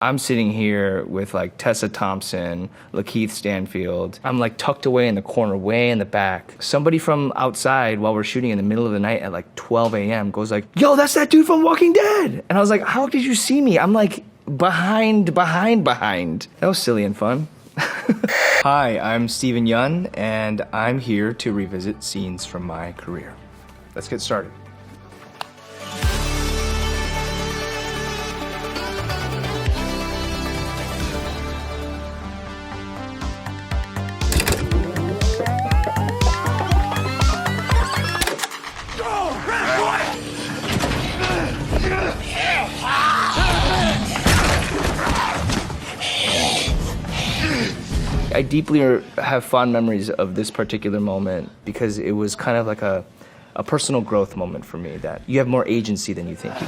I'm sitting here with like Tessa Thompson, Lakeith Stanfield. I'm like tucked away in the corner, way in the back. Somebody from outside while we're shooting in the middle of the night at like 12 a.m. goes like, "Yo, that's that dude from Walking Dead." And I was like, "How did you see me?" I'm like behind. That was silly and fun. Hi, I'm Steven Yeun, and I'm here to revisit scenes from my career. Let's get started. I deeply have fond memories of this particular moment because it was kind of like a personal growth moment for me, that you have more agency than you think you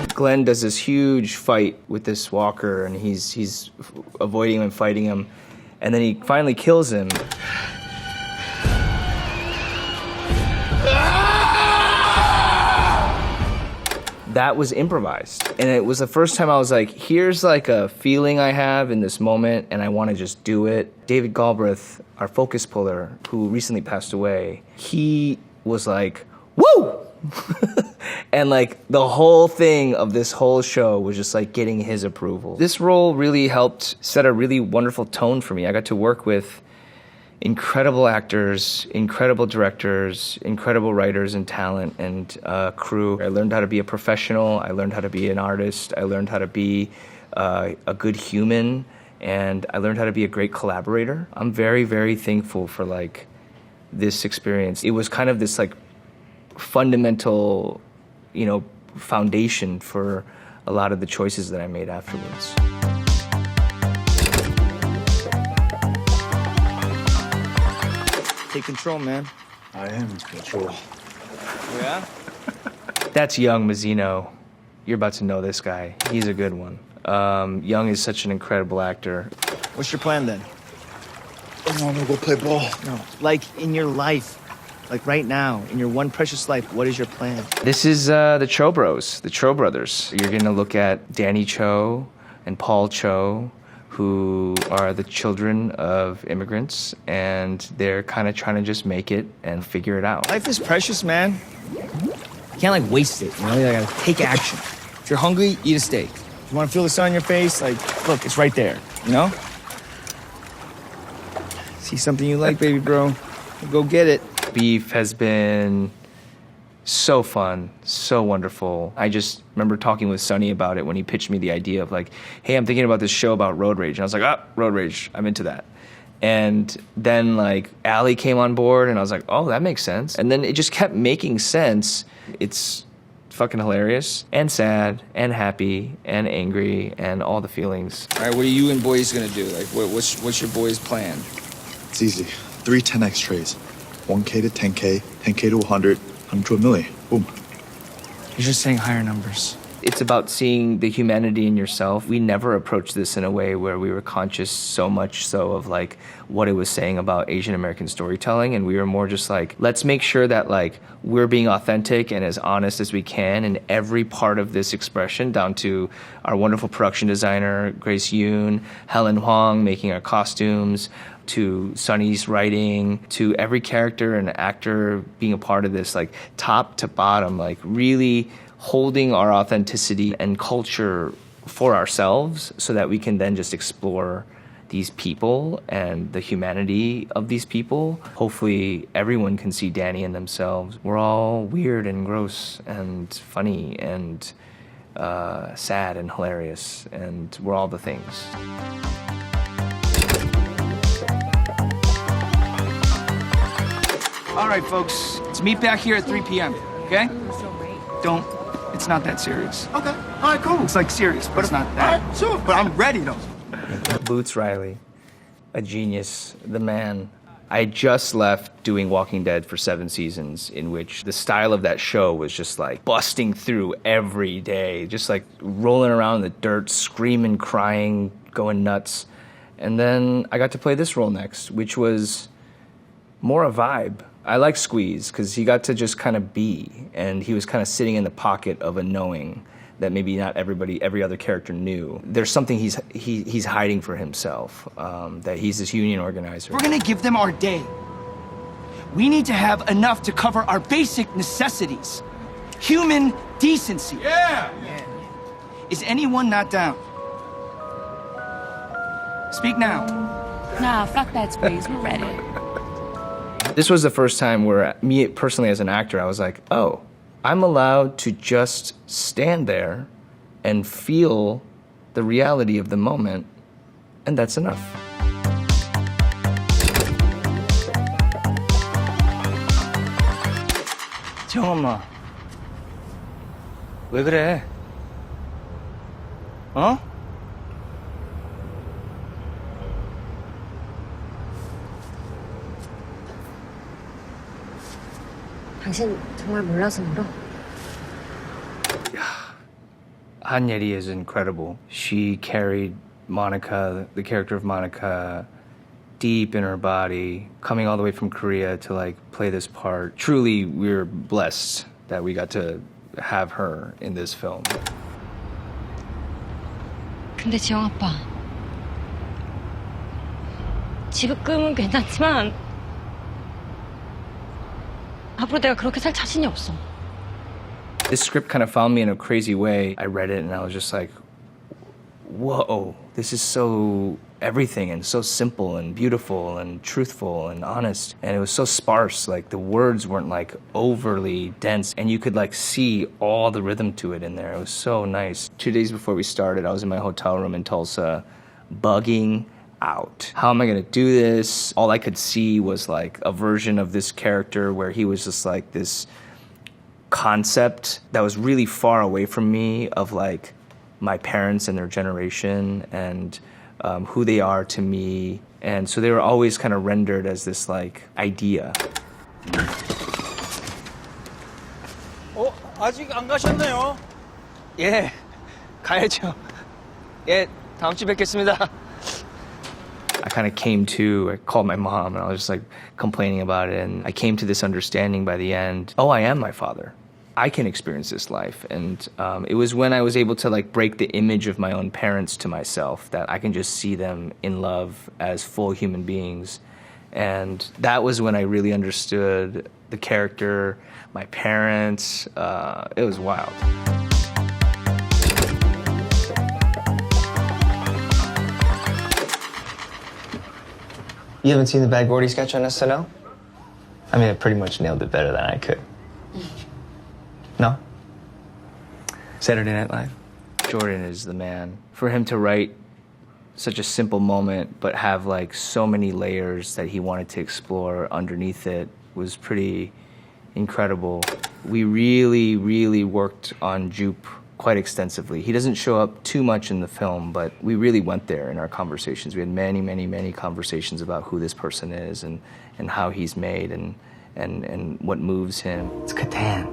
do. Glenn does this huge fight with this walker, and he's avoiding him and fighting him, and then he finally kills him. That was improvised. And it was the first time I was like, here's like a feeling I have in this moment and I want to just do it. David Galbraith, our focus puller, who recently passed away, he was like, woo! And like the whole thing of this whole show was just like getting his approval. This role really helped set a really wonderful tone for me. I got to work with incredible actors, incredible directors, incredible writers and talent and crew. I learned how to be a professional. I learned how to be an artist. I learned how to be a good human, and I learned how to be a great collaborator. I'm very, very thankful for like this experience. It was kind of this like fundamental, foundation for a lot of the choices that I made afterwards. Take control, man. I am in control. Yeah? That's Young Mazzino. You're about to know this guy. He's a good one. Young is such an incredible actor. What's your plan then? I want to go play ball. No, like in your life, like right now, in your one precious life, what is your plan? This is the Cho Bros, the Cho brothers. You're gonna look at Danny Cho and Paul Cho, who are the children of immigrants, and they're kind of trying to just make it and figure it out. Life is precious, man. You can't like waste it, you gotta take action. If you're hungry, eat a steak. If you wanna feel the sun on your face, like, look, it's right there, See something you like, baby bro, go get it. Beef has been so fun, so wonderful. I just remember talking with Sonny about it when he pitched me the idea of like, hey, I'm thinking about this show about road rage. And I was like, road rage, I'm into that. And then like Allie came on board and I was like, oh, that makes sense. And then it just kept making sense. It's fucking hilarious and sad and happy and angry and all the feelings. All right, what are you and boys gonna do? Like, what's your boys' plan? It's easy. 3 10x trades. 1K to 10K, 10K to 100, 100 to a million. Boom. You're just saying higher numbers. It's about seeing the humanity in yourself. We never approached this in a way where we were conscious so much so of like what it was saying about Asian American storytelling, and we were more just like, let's make sure that like we're being authentic and as honest as we can in every part of this expression, down to our wonderful production designer, Grace Yoon, Helen Huang making our costumes, to Sonny's writing, to every character and actor being a part of this, like top to bottom, like really holding our authenticity and culture for ourselves so that we can then just explore these people and the humanity of these people. Hopefully everyone can see Danny in themselves. We're all weird and gross and funny and sad and hilarious, and we're all the things. All right, folks, let's meet back here at 3 p.m., okay? It's not that serious. Okay, all right, cool. It's like serious, but it's not that. All right, sure, but I'm ready though. Boots Riley, a genius, the man. I just left doing Walking Dead for 7 seasons, in which the style of that show was just like busting through every day, just like rolling around in the dirt, screaming, crying, going nuts. And then I got to play this role next, which was more a vibe. I like Squeeze because he got to just kind of be, and he was kind of sitting in the pocket of a knowing that maybe not every other character knew. There's something he's hiding for himself, that he's this union organizer. We're gonna give them our day. We need to have enough to cover our basic necessities. Human decency. Yeah! Is anyone not down? Speak now. Nah, fuck that Squeeze. We're ready. This was the first time where me personally as an actor, I was like, oh, I'm allowed to just stand there and feel the reality of the moment, and that's enough. 정엄마, 왜 그래? 어? 당신 정말 몰라서 물어? Han Yeri is incredible. She carried Monica, the character of Monica, deep in her body, coming all the way from Korea to like play this part. Truly, we're blessed that we got to have her in this film. 근데 지영 아빠, 지금은 괜찮지만 앞으로 내가 그렇게 살 자신이 없어. This script kind of found me in a crazy way. I read it and I was just like, whoa, this is so everything and so simple and beautiful and truthful and honest. And it was so sparse, like the words weren't like overly dense and you could like see all the rhythm to it in there. It was so nice. 2 days before we started, I was in my hotel room in Tulsa, bugging out. How am I gonna do this? All I could see was like a version of this character where he was just like this concept that was really far away from me of like my parents and their generation and who they are to me. And so they were always kind of rendered as this like idea. 아직 안 가셨네요. 예, 가야죠. 예, 다음 주 뵙겠습니다. I kind of came to, I called my mom and I was just like complaining about it. And I came to this understanding by the end, oh, I am my father. I can experience this life. And it was when I was able to like break the image of my own parents to myself that I can just see them in love as full human beings. And that was when I really understood the character, my parents. It was wild. You haven't seen the Bad Gordy sketch on SNL? I mean, I pretty much nailed it better than I could. No? Saturday Night Live? Jordan is the man. For him to write such a simple moment, but have like so many layers that he wanted to explore underneath it was pretty incredible. We really, really worked on Jupe quite extensively. He doesn't show up too much in the film, but we really went there in our conversations. We had many, many, many conversations about who this person is and how he's made and what moves him. It's Catan.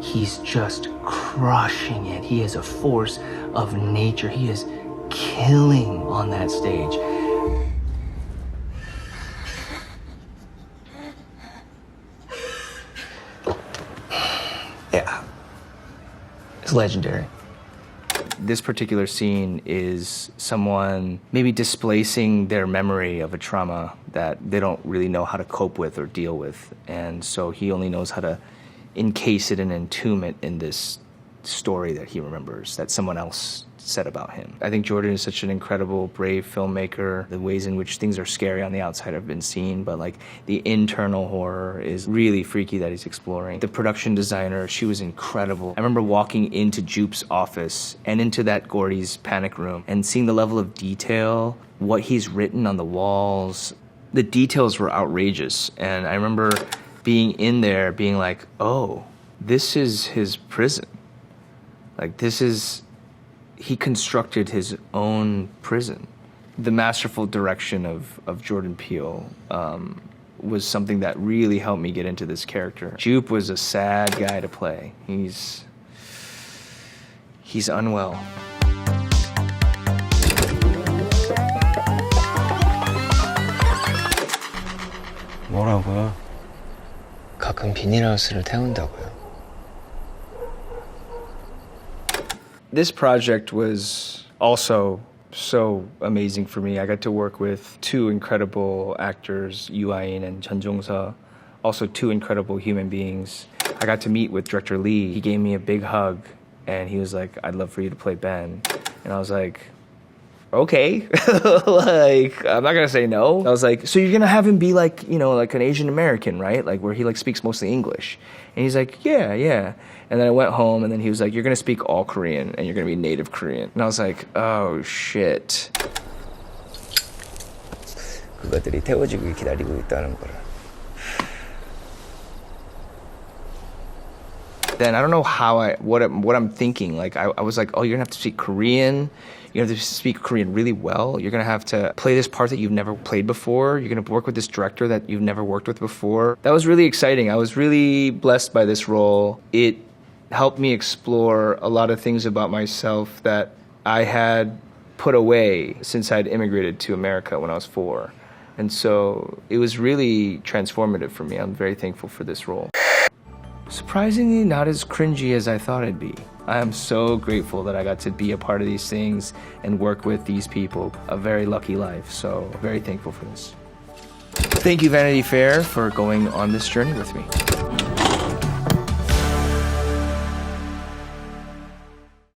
He's just crushing it. He is a force of nature. He is killing on that stage. Yeah. It's legendary. This particular scene is someone maybe displacing their memory of a trauma that they don't really know how to cope with or deal with. And so he only knows how to encase it and entomb it in this story that he remembers that someone else said about him. I think Jordan is such an incredible, brave filmmaker. The ways in which things are scary on the outside have been seen, but like the internal horror is really freaky that he's exploring. The production designer, she was incredible. I remember walking into Jupe's office and into that Gordy's panic room and seeing the level of detail, what he's written on the walls. The details were outrageous, and I remember being in there being like, oh, this is his prison. Like he constructed his own prison. The masterful direction of Jordan Peele was something that really helped me get into this character. Jupe was a sad guy to play. He's unwell. 뭐라고요? 가끔 비닐하우스를 태운다고요. This project was also so amazing for me. I got to work with two incredible actors, Yoo Ah-in and Chun Jong-se, also two incredible human beings. I got to meet with director Lee. He gave me a big hug, and he was like, "I'd love for you to play Ben." And I was like, okay, like, I'm not gonna say no. I was like, so you're gonna have him be like, you know, like an Asian American, right? Like where he like speaks mostly English. And he's like, yeah. And then I went home and then he was like, you're gonna speak all Korean and you're gonna be native Korean. And I was like, oh shit. 그것들이 태워지길 기다리고 있다는 거라. Then I don't know how what I'm thinking. Like I was like, oh, you're gonna have to speak Korean. You have to speak Korean really well. You're gonna have to play this part that you've never played before. You're gonna work with this director that you've never worked with before. That was really exciting. I was really blessed by this role. It helped me explore a lot of things about myself that I had put away since I'd immigrated to America when I was 4. And so it was really transformative for me. I'm very thankful for this role. Surprisingly, not as cringy as I thought it'd be. I am so grateful that I got to be a part of these things and work with these people. A very lucky life, so very thankful for this. Thank you, Vanity Fair, for going on this journey with me.